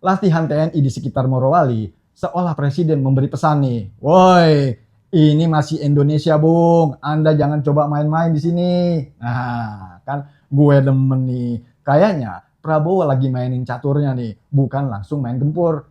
latihan TNI di sekitar Morowali, seolah presiden memberi pesan nih, woi, ini masih Indonesia bung, Anda jangan coba main-main di sini. Nah, kan gue demen nih, kayaknya Prabowo lagi mainin caturnya nih, bukan langsung main gempur.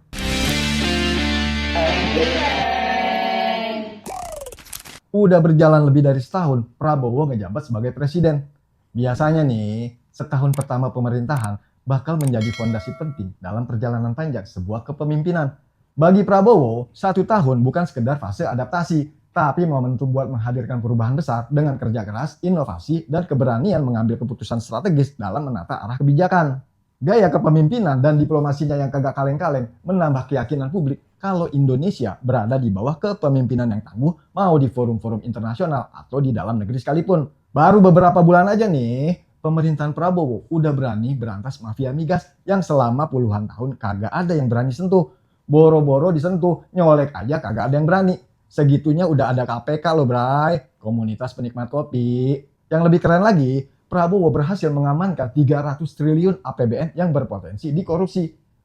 Udah berjalan lebih dari setahun, Prabowo ngejabat sebagai presiden. Biasanya nih, setahun pertama pemerintahan bakal menjadi fondasi penting dalam perjalanan panjang sebuah kepemimpinan. Bagi Prabowo, 1 tahun bukan sekedar fase adaptasi, tapi momentum buat menghadirkan perubahan besar dengan kerja keras, inovasi, dan keberanian mengambil keputusan strategis dalam menata arah kebijakan. Gaya kepemimpinan dan diplomasinya yang kagak kaleng-kaleng menambah keyakinan publik kalau Indonesia berada di bawah kepemimpinan yang tangguh, mau di forum-forum internasional atau di dalam negeri sekalipun. Baru beberapa bulan aja nih, pemerintahan Prabowo udah berani berantas mafia migas yang selama puluhan tahun kagak ada yang berani sentuh. Boro-boro disentuh, nyolek aja kagak ada yang berani. Segitunya udah ada KPK loh bray, komunitas penikmat kopi. Yang lebih keren lagi, Prabowo berhasil mengamankan 300 triliun APBN yang berpotensi dikorupsi.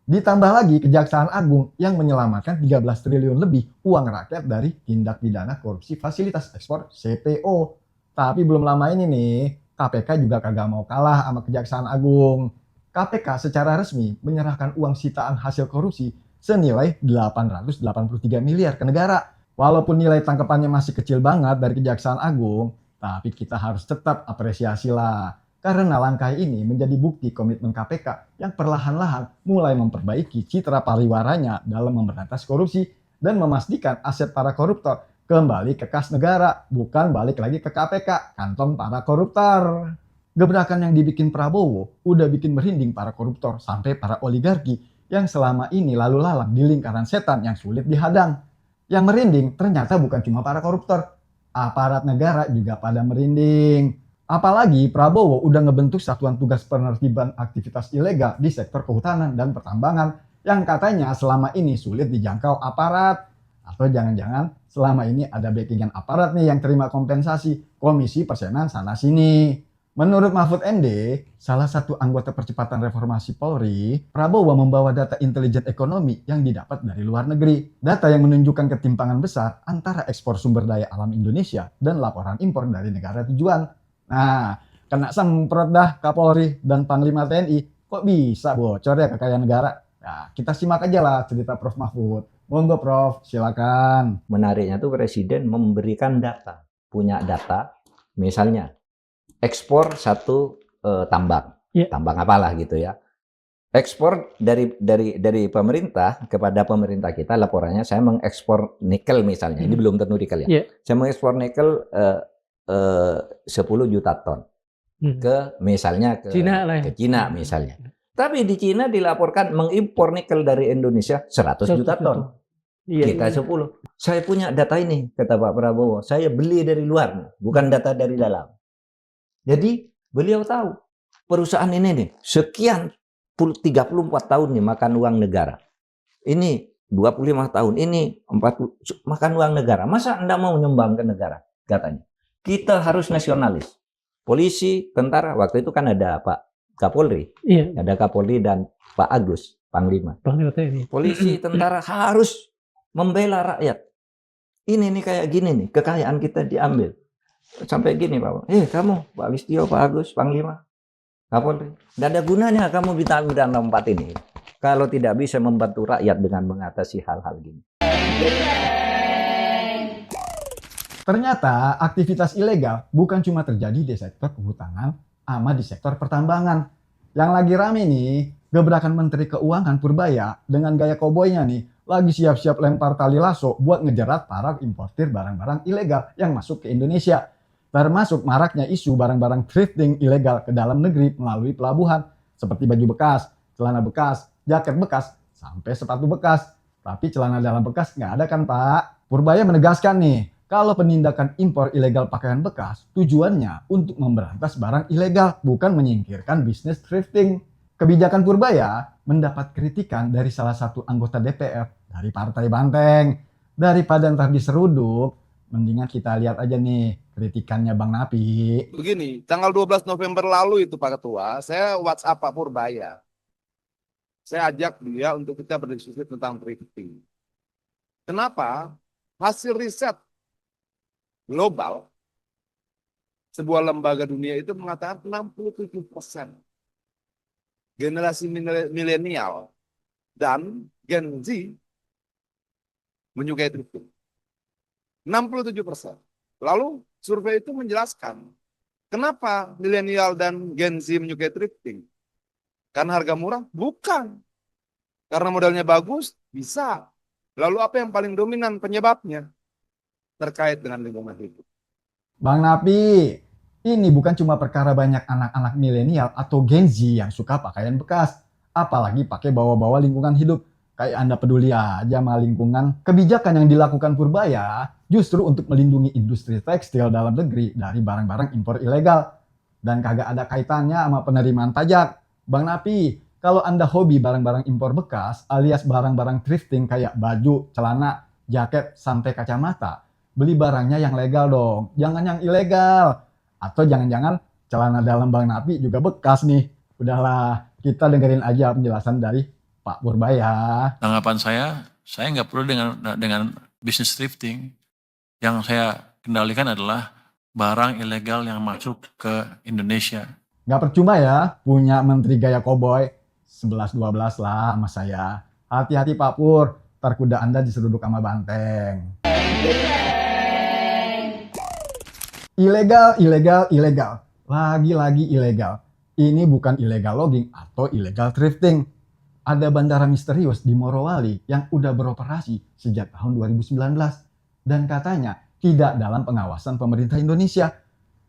Ditambah lagi Kejaksaan Agung yang menyelamatkan 13 triliun lebih uang rakyat dari tindak pidana korupsi fasilitas ekspor CPO. Tapi belum lama ini nih, KPK juga kagak mau kalah sama Kejaksaan Agung. KPK secara resmi menyerahkan uang sitaan hasil korupsi senilai 883 miliar ke negara. Walaupun nilai tangkapannya masih kecil banget dari Kejaksaan Agung, tapi kita harus tetap apresiasi lah. Karena langkah ini menjadi bukti komitmen KPK yang perlahan-lahan mulai memperbaiki citra pariwaranya dalam memberantas korupsi dan memastikan aset para koruptor kembali ke kas negara, bukan balik lagi ke KPK, kantong para koruptor. Gebrakan yang dibikin Prabowo udah bikin merinding para koruptor sampai para oligarki yang selama ini lalu lalang di lingkaran setan yang sulit dihadang. Yang merinding ternyata bukan cuma para koruptor, aparat negara juga pada merinding. Apalagi Prabowo udah ngebentuk satuan tugas penertiban aktivitas ilegal di sektor kehutanan dan pertambangan yang katanya selama ini sulit dijangkau aparat. Atau jangan-jangan selama ini ada backingan aparat nih yang terima kompensasi, komisi persenan sana sini. Menurut Mahfud MD, salah satu anggota percepatan reformasi Polri, Prabowo membawa data intelijen ekonomi yang didapat dari luar negeri. Data yang menunjukkan ketimpangan besar antara ekspor sumber daya alam Indonesia dan laporan impor dari negara tujuan. Nah, kena semprot dah Kapolri dan Panglima TNI. Kok bisa bocor ya kekayaan negara? Nah, kita simak aja lah cerita Prof. Mahfud. Monggo Prof, silakan. Menariknya tuh presiden memberikan data. Punya data, misalnya ekspor satu tambang. Tambang apalah gitu ya. Ekspor dari pemerintah kepada pemerintah kita, laporannya saya mengekspor nikel misalnya. Ini belum tentu nikel ya. Saya mengekspor nikel 10 juta ton ke misalnya ke Cina misalnya. Tapi di Cina dilaporkan mengimpor nikel dari Indonesia 100 juta ton. Kita 10. Saya punya data ini, kata Pak Prabowo. Saya beli dari luar, bukan data dari dalam. Jadi beliau tahu perusahaan ini nih sekian 34 tahun nih makan uang negara. Ini 25 tahun, ini 40 makan uang negara. Masa Anda mau nyumbang ke negara? Katanya. Kita harus nasionalis. Polisi, tentara, waktu itu kan ada Pak Kapolri. Ada Kapolri dan Pak Agus, Panglima. Polisi, tentara harus membela rakyat. Ini nih kayak gini nih, kekayaan kita diambil. Sampai gini Pak. Kamu, Pak Listio, Pak Agus, Panglima, Kapolri. Tidak ada gunanya kamu ditaruh dalam tempat ini. Kalau tidak bisa membantu rakyat dengan mengatasi hal-hal gini. Ternyata aktivitas ilegal bukan cuma terjadi di sektor kehutanan sama di sektor pertambangan. Yang lagi rame nih, gebrakan Menteri Keuangan Purbaya dengan gaya koboynya nih, lagi siap-siap lempar tali lasso buat ngejerat para importir barang-barang ilegal yang masuk ke Indonesia. Termasuk maraknya isu barang-barang thrifting ilegal ke dalam negeri melalui pelabuhan, seperti baju bekas, celana bekas, jaket bekas, sampai sepatu bekas. Tapi celana dalam bekas nggak ada kan Pak? Purbaya menegaskan nih, kalau penindakan impor ilegal pakaian bekas, tujuannya untuk memberantas barang ilegal, bukan menyingkirkan bisnis thrifting. Kebijakan Purbaya mendapat kritikan dari salah satu anggota DPR dari Partai Banteng. Daripada ntar diseruduk, mendingan kita lihat aja nih kritikannya Bang Napi. Begini, tanggal 12 November lalu itu Pak Ketua, saya WhatsApp Pak Purbaya. saya ajak dia untuk kita berdiskusi tentang thrifting. Kenapa? Hasil riset global sebuah lembaga dunia itu mengatakan 67% generasi milenial dan Gen Z menyukai thrifting. 67%. Lalu survei itu menjelaskan kenapa milenial dan Gen Z menyukai thrifting. Karena harga murah? Bukan. Karena modalnya bagus? Bisa. Lalu apa yang paling dominan penyebabnya? Terkait dengan lingkungan hidup. Bang Napi, ini bukan cuma perkara banyak anak-anak milenial atau Gen Z yang suka pakaian bekas, apalagi pakai bawa-bawa lingkungan hidup. Kayak Anda peduli aja sama lingkungan. Kebijakan yang dilakukan Purbaya justru untuk melindungi industri tekstil dalam negeri dari barang-barang impor ilegal. Dan kagak ada kaitannya sama penerimaan pajak. Bang Napi, kalau Anda hobi barang-barang impor bekas alias barang-barang thrifting kayak baju, celana, jaket, sampai kacamata, beli barangnya yang legal dong, jangan yang ilegal. Atau jangan-jangan celana dalam Bang Napi juga bekas nih. Udahlah, kita dengerin aja penjelasan dari Pak Purbaya. Tanggapan saya nggak perlu dengan bisnis thrifting. Yang saya kendalikan adalah barang ilegal yang masuk ke Indonesia. Nggak percuma ya punya menteri gaya koboi 11-12 lah sama saya. Hati-hati Pak Pur, ntar kuda Anda diseruduk sama banteng. Ilegal, ilegal, ilegal. Lagi-lagi ilegal. Ini bukan illegal logging atau illegal thrifting. Ada bandara misterius di Morowali yang udah beroperasi sejak tahun 2019. Dan katanya tidak dalam pengawasan pemerintah Indonesia.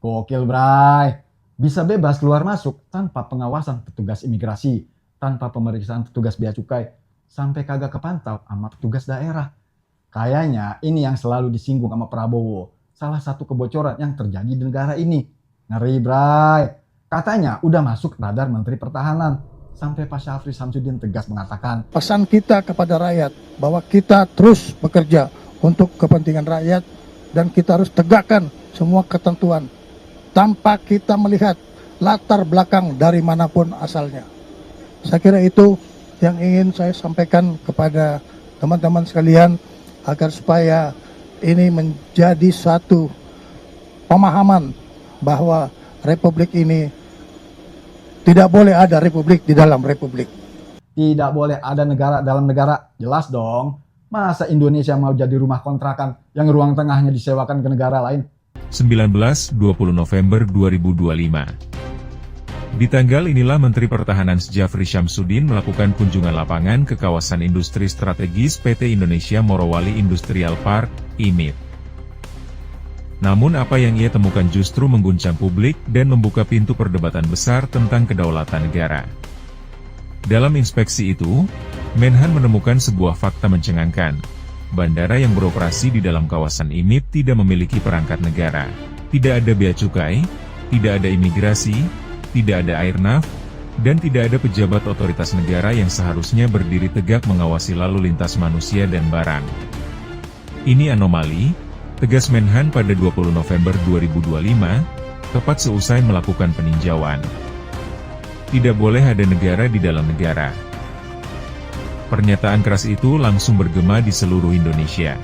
Gokil, Bray. Bisa bebas keluar masuk tanpa pengawasan petugas imigrasi, tanpa pemeriksaan petugas bea cukai, sampai kagak kepantau sama petugas daerah. Kayaknya ini yang selalu disinggung sama Prabowo. Salah satu kebocoran yang terjadi di negara ini. Ngeri, Bray. Katanya udah masuk radar Menteri Pertahanan. Sampai Pak Syafri Samsudin tegas mengatakan, pesan kita kepada rakyat bahwa kita terus bekerja untuk kepentingan rakyat dan kita harus tegakkan semua ketentuan tanpa kita melihat latar belakang dari manapun asalnya. Saya kira itu yang ingin saya sampaikan kepada teman-teman sekalian agar supaya ini menjadi satu pemahaman bahwa republik ini tidak boleh ada republik di dalam republik. Tidak boleh ada negara dalam negara. Jelas dong. Masa Indonesia mau jadi rumah kontrakan yang ruang tengahnya disewakan ke negara lain? 19-20 November 2025. Di tanggal inilah Menteri Pertahanan Syafri Syamsuddin melakukan kunjungan lapangan ke kawasan industri strategis PT Indonesia Morowali Industrial Park, IMIP. Namun apa yang ia temukan justru mengguncang publik dan membuka pintu perdebatan besar tentang kedaulatan negara. Dalam inspeksi itu, Menhan menemukan sebuah fakta mencengangkan. Bandara yang beroperasi di dalam kawasan IMIP tidak memiliki perangkat negara. Tidak ada bea cukai, tidak ada imigrasi, tidak ada airnav, dan tidak ada pejabat otoritas negara yang seharusnya berdiri tegak mengawasi lalu lintas manusia dan barang. Ini anomali, tegas Menhan pada 20 November 2025, tepat seusai melakukan peninjauan. Tidak boleh ada negara di dalam negara. Pernyataan keras itu langsung bergema di seluruh Indonesia.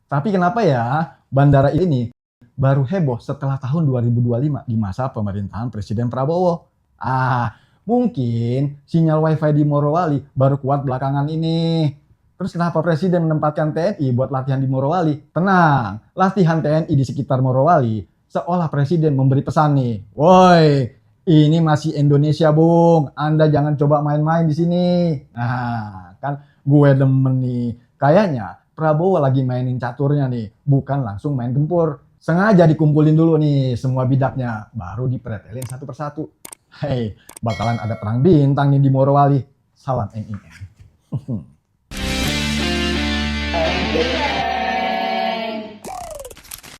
Tapi kenapa ya bandara ini baru heboh setelah tahun 2025 di masa pemerintahan Presiden Prabowo? Mungkin sinyal wifi di Morowali baru kuat belakangan ini. Terus kenapa Presiden menempatkan TNI buat latihan di Morowali? Tenang, latihan TNI di sekitar Morowali seolah Presiden memberi pesan nih. Woi, ini masih Indonesia, Bung. Anda jangan coba main-main di sini. Nah, kan gue demen nih. Kayaknya Prabowo lagi mainin caturnya nih, bukan langsung main gempur. Sengaja dikumpulin dulu nih semua bidaknya, baru dipretelin satu persatu. Hei, bakalan ada perang bintang nih di Morowali. Salam NIN.